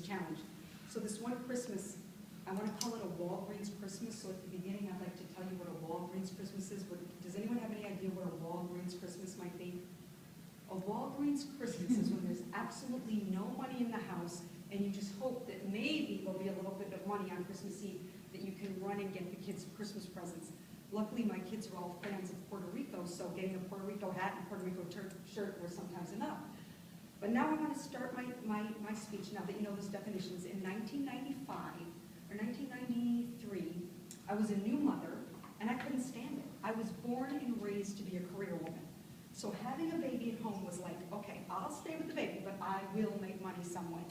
challenge. So this one Christmas, I want to call it a Walgreens Christmas, so at the beginning I'd like to tell you what a Walgreens Christmas is. Does anyone have any idea what a Walgreens Christmas might be? A Walgreens Christmas is when there's absolutely no money in the house, and you just hope that maybe there'll be a little bit of money on Christmas Eve that you can run and get the kids Christmas presents. Luckily, my kids are all fans of Puerto Rico, so getting a Puerto Rico hat and Puerto Rico shirt were sometimes enough. But now I want to start my speech, now that you know those definitions. In 1995, or 1993, I was a new mother, and I couldn't stand it. I was born and raised to be a career woman. So having a baby at home was like, okay, I'll stay with the baby, but I will make money some way.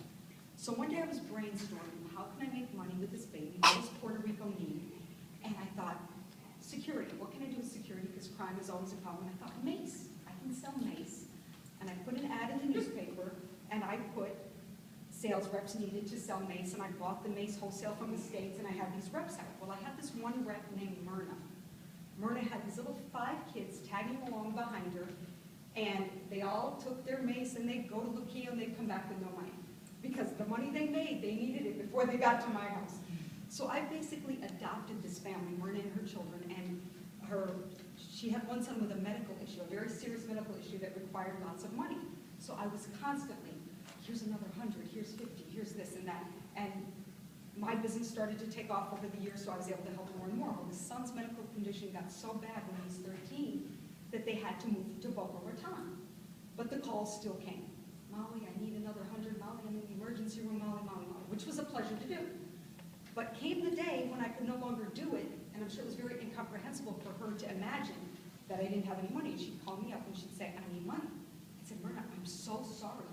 So one day I was brainstorming, how can I make money with this baby? What does Puerto Rico need? And I thought, security. What can I do with security? Because crime is always a problem. I thought, mace. I can sell mace. And I put an ad in the newspaper, and I put sales reps needed to sell mace, and I bought the mace wholesale from the States, and I had these reps out. Well, I had this one rep named Myrna. Myrna had these little 5 kids tagging along behind her, and they all took their mace, and they'd go to Lucia, and they'd come back with no money. Because the money they made, they needed it before they got to my house. So I basically adopted this family, Myrna and her children, and she had one son with a medical issue, a very serious medical issue that required lots of money. So I was constantly, here's another 100, here's 50, here's this and that. And my business started to take off over the years, so I was able to help more and more. Well, his son's medical condition got so bad when he was 13 that they had to move to Boca Raton. But the calls still came. Molly, I need another 100. Molly, I'm in the emergency room, Molly, Molly, Molly, which was a pleasure to do. But came the day when I could no longer do it, and I'm sure it was very incomprehensible for her to imagine that I didn't have any money. She'd call me up and she'd say, I need money. I said, Myrna, I'm so sorry.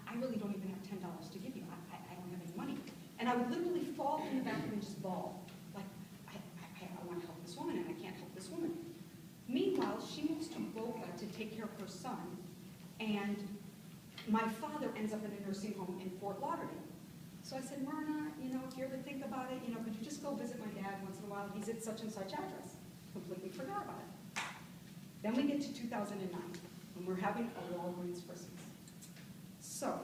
I really don't even have $10 to give you. I don't have any money. And I would literally fall in the bathroom and just bawl. Like, I want to help this woman, and I can't help this woman. Meanwhile, she moves to Boca to take care of her son, and my father ends up in a nursing home in Fort Lauderdale. So I said, Myrna, if you ever think about it, could you just go visit my dad once in a while? He's at such and such address. Completely forgot about it. Then we get to 2009, and we're having a Walgreens Christmas. So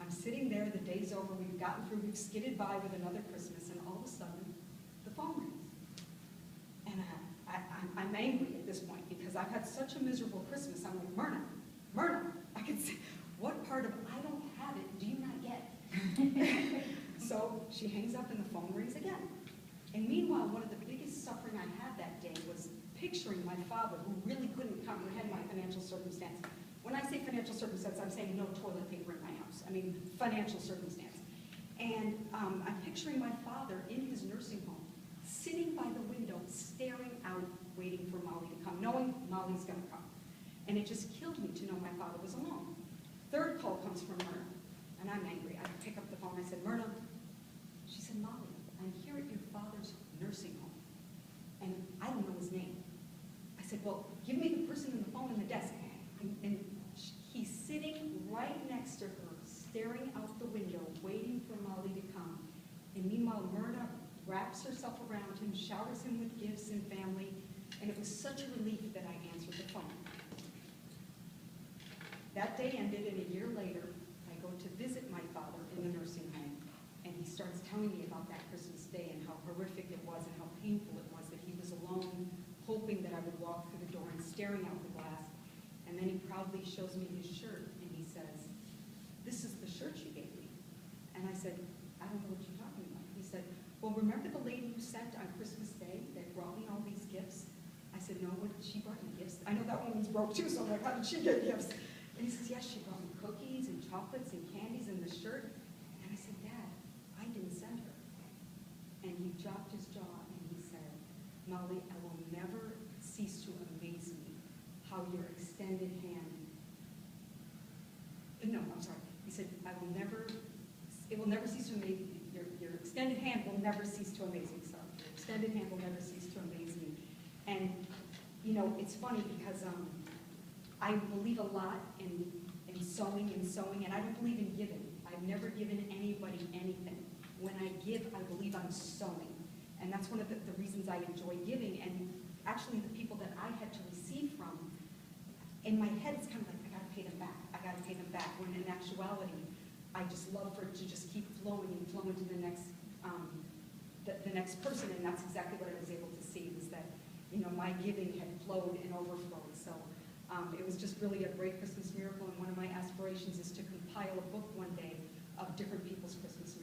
I'm sitting there, the day's over, we've gotten through, we've skidded by with another Christmas, and all of a sudden, the phone rings. And I'm angry at this point, because I've had such a miserable Christmas. I'm like, Myrna, I can say, what part of I don't have it do you not get? So she hangs up and the phone rings again. And meanwhile, one of the biggest suffering I had that day was picturing my father, who really couldn't comprehend my financial circumstance. When I say financial circumstance, I'm saying no toilet paper in my house. I mean financial circumstance. And I'm picturing my father in his nursing home, sitting by the window, staring out, waiting for Molly to come, knowing Molly's going to come. And it just killed me to know my father was alone. Third call comes from Myrna, and I'm angry. I pick up the phone. I said, Myrna. She said, Molly, I'm here at your father's nursing home, and I don't know his name. I said, well, give me the person on the phone in the desk. And he's sitting right next to her, staring out the window, waiting for Molly to come. And meanwhile, Myrna wraps herself around him, showers him with gifts and family, and it was such a relief that I answered the phone. That day ended, and a year later, I go to visit my father in the nursing home, and he starts telling me about that Christmas day and how horrific it was and how painful it was that he was alone, hoping that I would walk through the door and staring out the glass. And then he proudly shows me his shirt, and he says, this is the shirt you gave me. And I said, I don't know what you're talking about. He said, well, remember the lady you sent on Christmas Day that brought me all these gifts? I said, no, she brought me gifts. I know that woman's broke too, so I'm like, how did she get gifts? And he says, yes, she brought me cookies and chocolates and candies and the shirt. And I said, Dad, I didn't send her. And he dropped his jaw and he said, Molly, I will never cease to amaze me how your extended hand, no, I'm sorry. He said, it will never cease to amaze me. Your extended hand will never cease to amaze me. Sorry, your extended hand will never cease to amaze me. And, it's funny because I believe a lot in sowing, and I don't believe in giving. I've never given anybody anything. When I give, I believe I'm sowing. And that's one of the reasons I enjoy giving. And actually, the people that I had to receive from, in my head, it's kind of like, I got to pay them back. I got to pay them back. When in actuality, I just love for it to just keep flowing and flowing to the next person, and that's exactly what I was able to see, was that, you know, my giving had flowed and overflowed. So it was just really a great Christmas miracle, and one of my aspirations is to compile a book one day of different people's Christmas miracles.